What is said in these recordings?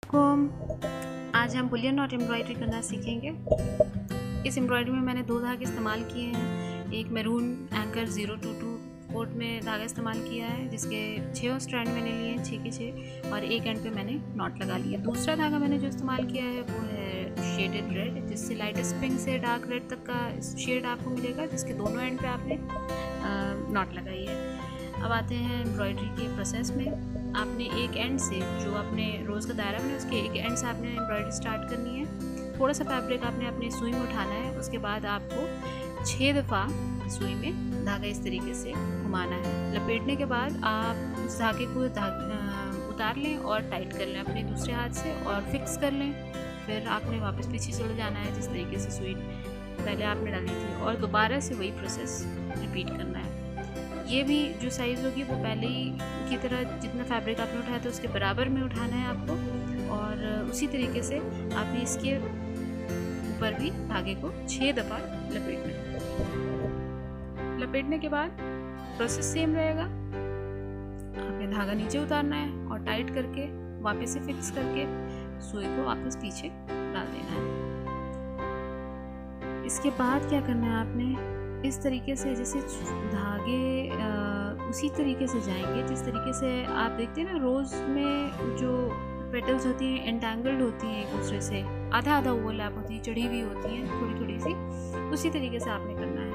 को आज हम बुलियन नॉट एम्ब्रॉयडरी करना सीखेंगे। इस एम्ब्रॉयडरी में मैंने 2 धागे इस्तेमाल किए हैं। एक मैरून एंकर 022 कोट में धागा इस्तेमाल किया है, जिसके 6 स्ट्रैंड मैंने लिए हैं, 6 के 6, और एक एंड पे मैंने नॉट लगा लिया। दूसरा धागा मैंने जो इस्तेमाल किया है वो है शेडेड रेड, जिससे लाइटेस्ट पिंक से डार्क रेड तक का शेड आपको मिलेगा, जिसके दोनों एंड पे आपने नॉट लगाई है। अब आते हैं एम्ब्रॉयडरी के प्रोसेस में। आपने एक एंड से, जो आपने रोज़ का दायरा बना उसके एक एंड से आपने एम्ब्रॉयडरी स्टार्ट करनी है। थोड़ा सा फैब्रिक आपने अपनी सुई में उठाना है। उसके बाद आपको 6 दफ़ा सुई में धागा इस तरीके से घुमाना है। लपेटने के बाद आप उस धागे को उतार लें और टाइट कर लें अपने दूसरे हाथ से और फिक्स कर लें। फिर आपने वापस पीछे चले जाना है जिस तरीके से सुई पहले आपने डाली थी, और दोबारा से वही प्रोसेस रिपीट करना है। ये भी जो साइज़ होगी वो पहले ही की तरह जितना फैब्रिक आपने उठाया था उसके बराबर में उठाना है आपको, और उसी तरीके से आपने इसके ऊपर भी धागे को 6 दफ़ा लपेटना है। लपेटने के बाद प्रोसेस सेम रहेगा। आपने धागा नीचे उतारना है और टाइट करके वापस से फिक्स करके सुई को वापस पीछे डाल देना है। इसके बाद क्या करना है, आपने इस तरीके से जैसे धागे उसी तरीके से जाएंगे जिस तरीके से आप देखते हैं ना रोज़ में जो पेटल्स होती हैं एंटेंगल्ड होती हैं एक दूसरे से, आधा आधा ओवरलैप होती है, चढ़ी हुई होती हैं थोड़ी थोड़ी सी, उसी तरीके से आपने करना है।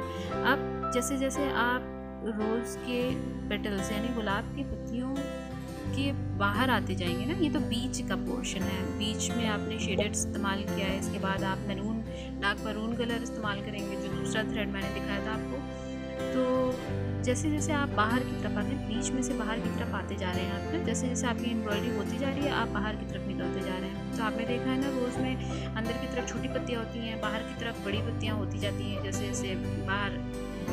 अब जैसे जैसे आप रोज़ के पेटल्स यानी गुलाब की पत्तियों के बाहर आते जाएंगे ना, ये तो बीच का पोर्शन है, बीच में आपने शेडेड इस्तेमाल किया है। इसके बाद आप डार्क मैरून कलर इस्तेमाल करेंगे, जो दूसरा थ्रेड मैंने दिखाया था आपको। तो जैसे जैसे आप बाहर की तरफ आते हैं, बीच में से बाहर की तरफ आते जा रहे हैं आप, जैसे जैसे आपकी एम्ब्रॉयडरी होती जा रही है आप बाहर की तरफ निकलते जा रहे हैं। तो आपने देखा है ना रोज़ में अंदर की तरफ छोटी पत्तियाँ होती हैं, बाहर की तरफ बड़ी पत्तियाँ होती जाती हैं। जैसे जैसे बाहर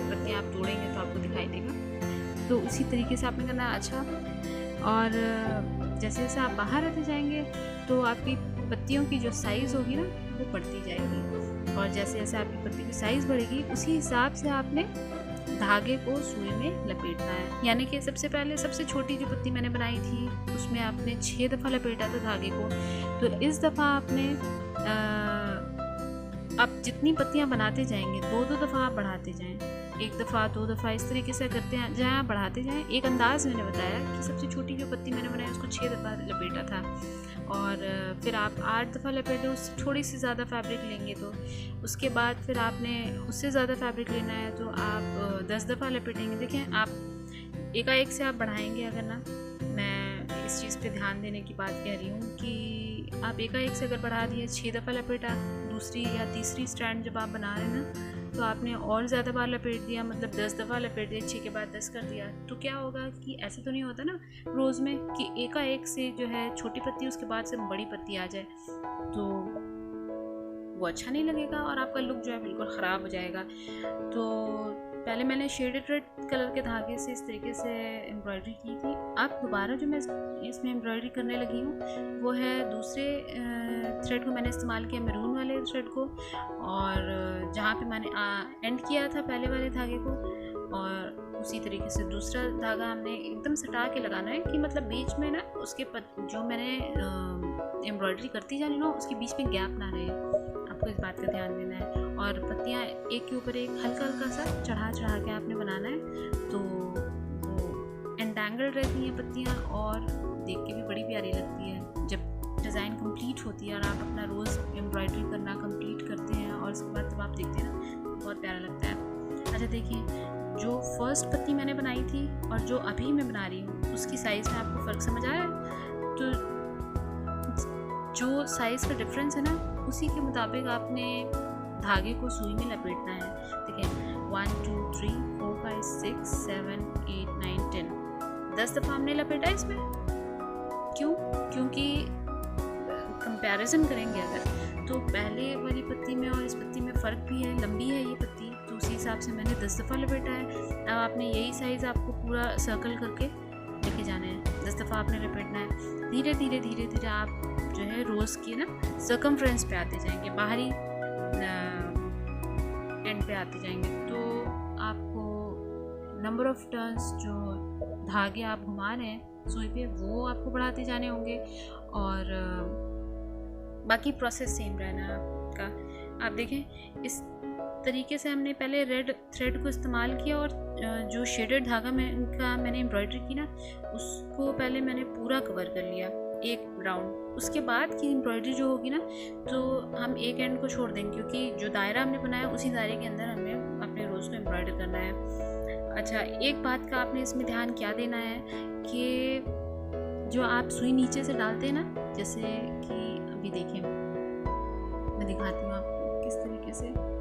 पत्तियाँ आप तोड़ेंगे तो आपको दिखाई देगा। तो उसी तरीके से आपने करना अच्छा, और जैसे जैसे आप बाहर आते जाएंगे तो आपकी पत्तियों की जो साइज़ होगी ना वो बढ़ती जाएगी, और जैसे जैसे आपकी पत्ती की साइज़ बढ़ेगी उसी हिसाब से आपने धागे को सुई में लपेटना है। यानी कि सबसे पहले सबसे छोटी जो पत्ती मैंने बनाई थी उसमें आपने 6 दफ़ा लपेटा था धागे को, तो इस दफ़ा आपने आप जितनी पत्तियां बनाते जाएंगे 2-2 दफ़ा आप बढ़ाते जाएं, 1 दफ़ा 2 दफ़ा इस तरीके से करते जाएं, आप बढ़ाते जाएं। एक अंदाज़ मैंने बताया कि सबसे छोटी जो पत्ती मैंने बनाई उसको 6 दफ़ा लपेटा था, और फिर आप 8 दफ़ा लपेटे, उससे थोड़ी सी ज़्यादा फैब्रिक लेंगे तो उसके बाद फिर आपने उससे ज़्यादा फैब्रिक लेना है तो आप 10 दफ़ा लपेटेंगे। देखें आप एकाएक से आप बढ़ाएंगे अगर ना, मैं इस चीज़ पे ध्यान देने की बात कह रही हूँ कि आप एकाएक से अगर बढ़ा दिए, 6 दफ़ा लपेटा, दूसरी या तीसरी स्ट्रैंड जब आप बना रहे हैं ना तो आपने और ज़्यादा बार लपेट दिया, मतलब 10 दफ़ा लपेट दिया, 6 के बाद 10 कर दिया, तो क्या होगा कि ऐसे तो नहीं होता ना रोज़ में कि एकाएक से जो है छोटी पत्ती उसके बाद से बड़ी पत्ती आ जाए, तो वो अच्छा नहीं लगेगा और आपका लुक जो है बिल्कुल ख़राब हो जाएगा। तो पहले मैंने शेडेड रेड कलर के धागे से इस तरीके से एम्ब्रॉयडरी की थी। अब दोबारा जो मैं इसमें एम्ब्रॉयडरी करने लगी हूँ वो है दूसरे थ्रेड को मैंने इस्तेमाल किया, मैरून वाले थ्रेड को, और जहाँ पे मैंने एंड किया था पहले वाले धागे को, और उसी तरीके से दूसरा धागा हमने एकदम सटा के लगाना है कि मतलब बीच में ना उसके जो मैंने एम्ब्रॉयडरी करती जा रही ना उसके बीच में गैप ना रहे, आपको इस बात का ध्यान देना है। और पत्तियाँ एक के ऊपर एक हल्का हल्का सा चढ़ा चढ़ा के आपने बनाना है, तो वो एंटेंगल्ड रहती हैं पत्तियाँ और देख के भी बड़ी प्यारी लगती है। जब डिज़ाइन कंप्लीट होती है और आप अपना रोज़ एम्ब्रॉयडरी करना कंप्लीट करते हैं और उसके बाद जब आप देखते हैं ना बहुत प्यारा लगता है। अच्छा देखिए, जो फर्स्ट पत्ती मैंने बनाई थी और जो अभी मैं बना रही हूँ उसकी साइज़ में आपको फ़र्क समझ आ रहा है? तो जो साइज़ का डिफरेंस है ना उसी के मुताबिक आपने धागे को सुई में लपेटना है। देखिए 1 2 3 4 5 6 7 8 9 10 10 दफ़ा हमने लपेटा इसमें। क्यों? क्योंकि कंपैरिजन करेंगे अगर तो पहले वाली पत्ती में और इस पत्ती में फ़र्क भी है, लंबी है ये पत्ती, तो उसी हिसाब से मैंने 10 दफ़ा लपेटा है। अब आपने यही साइज़ आपको पूरा सर्कल करके लेके जाना है, 10 दफ़ा आपने लपेटना है। धीरे धीरे धीरे धीरे आप जो है रोज़ की ना सर्कमफ्रेंस पे आते जाएंगे, बाहरी एंड पे आते जाएंगे, तो आपको नंबर ऑफ़ टर्न्स जो धागे आप घुमा रहे हैं सुई पे, वो आपको बढ़ाते जाने होंगे। और बाकी प्रोसेस सेम रहना है आपका। आप देखें इस तरीके से हमने पहले रेड थ्रेड को इस्तेमाल किया और जो शेडेड धागा मैंने एम्ब्रॉयडरी की ना, उसको पहले मैंने पूरा कवर कर लिया एक राउंड। उसके बाद की एम्ब्रॉयडरी जो होगी ना, तो हम एक एंड को छोड़ देंगे, क्योंकि जो दायरा हमने बनाया उसी दायरे के अंदर हमें अपने रोज़ को एम्ब्रॉयडर करना है। अच्छा, एक बात का आपने इसमें ध्यान क्या देना है कि जो आप सुई नीचे से डालते हैं ना, जैसे कि अभी देखें मैं दिखाती हूँ आपको किस तरीके से।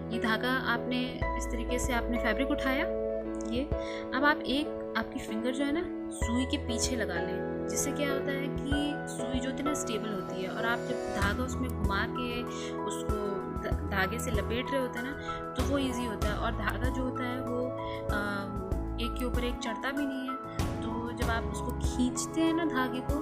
ये धागा आपने इस तरीके से आपने फैब्रिक उठाया, ये अब आप आपकी फिंगर जो है ना सुई के पीछे लगा लें, जिससे क्या होता है कि सुई जो होती है ना स्टेबल होती है, और आप जब धागा उसमें घुमा के उसको धागे से लपेट रहे होते हैं ना, तो वो इजी होता है। और धागा जो होता है वो एक के ऊपर एक चढ़ता भी नहीं है। तो जब आप उसको खींचते हैं ना धागे को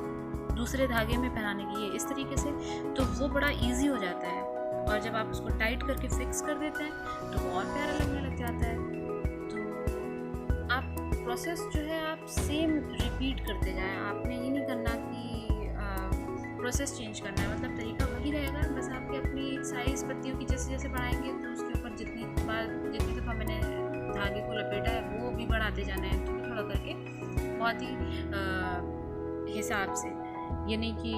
दूसरे धागे में पहनाने के लिए इस तरीके से, तो वो बड़ा ईजी हो जाता है। और जब आप उसको टाइट करके फिक्स कर देते हैं तो वो और प्यारा लगने लग जाता है। तो आप प्रोसेस जो है आप सेम रिपीट करते जाएं। आपने ये नहीं करना कि प्रोसेस चेंज करना है, मतलब तरीका वही रहेगा, बस आपके अपनी साइज़ पत्तियों की जैसे जैसे बढ़ाएंगे तो उसके ऊपर जितनी दफ़ा मैंने धागे को लपेटा है वो भी बढ़ाते जाना है, थोड़ा थोड़ा करके, बहुत ही हिसाब से। ये नहीं कि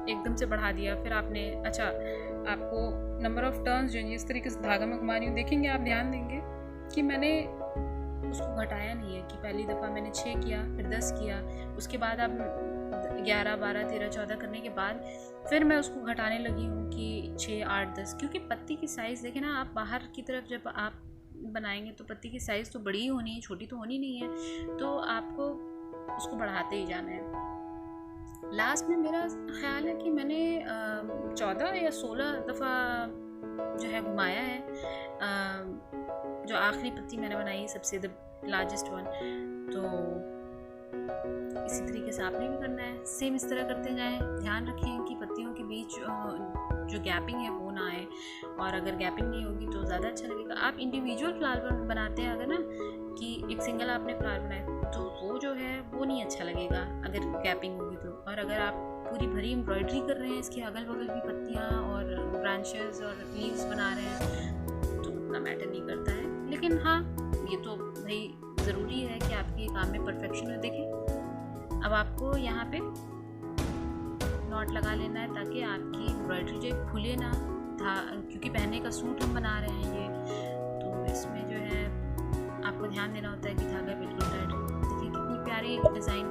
एकदम से बढ़ा दिया फिर आपने। अच्छा, आपको नंबर ऑफ़ टर्न्स जो है इस तरीके से धागा में घुमा रही हूँ, देखेंगे आप, ध्यान देंगे कि मैंने उसको घटाया नहीं है कि पहली दफ़ा मैंने 6 किया फिर 10 किया, उसके बाद आप 11, 12, 13, 14 करने के बाद फिर मैं उसको घटाने लगी हूँ कि 6, 8, 10, क्योंकि पत्ती की साइज़ देखें ना, आप बाहर की तरफ जब आप बनाएंगे तो पत्ती की साइज़ तो बड़ी ही होनी है, छोटी तो होनी नहीं है, तो आपको उसको बढ़ाते ही जाना है। लास्ट में मेरा ख्याल है कि मैंने 14 या 16 दफ़ा जो है घुमाया है। जो आखिरी पत्ती मैंने बनाई सबसे लार्जेस्ट वन, तो इसी तरीके से आपने भी करना है, सेम इस तरह करते जाएं। ध्यान रखें कि पत्तियों के बीच जो गैपिंग है वो ना आए, और अगर गैपिंग नहीं होगी तो ज़्यादा अच्छा लगेगा। आप इंडिविजुअल फ्लावर बनाते हैं अगर ना, कि एक सिंगल आपने फ्लावर बनाया तो वो जो है वो नहीं अच्छा लगेगा अगर गैपिंग होगी तो। और अगर आप पूरी भरी एम्ब्रॉयडरी कर रहे हैं, इसके अगल बगल भी पत्तियाँ और ब्रांचेस और लीव्स बना रहे हैं, तो उतना मैटर नहीं करता है। लेकिन हाँ, ये तो भाई ज़रूरी है कि आपके काम में परफेक्शन हो। देखें, अब आपको यहाँ पे नॉट लगा लेना है ताकि आपकी एम्ब्रॉयडरी जो खुले ना था, क्योंकि पहनने का सूट हम बना रहे हैं ये, तो इसमें जो है आपको ध्यान देना होता है कि धागा बिल्कुल टाइट। देखिए कितनी प्यारी डिज़ाइन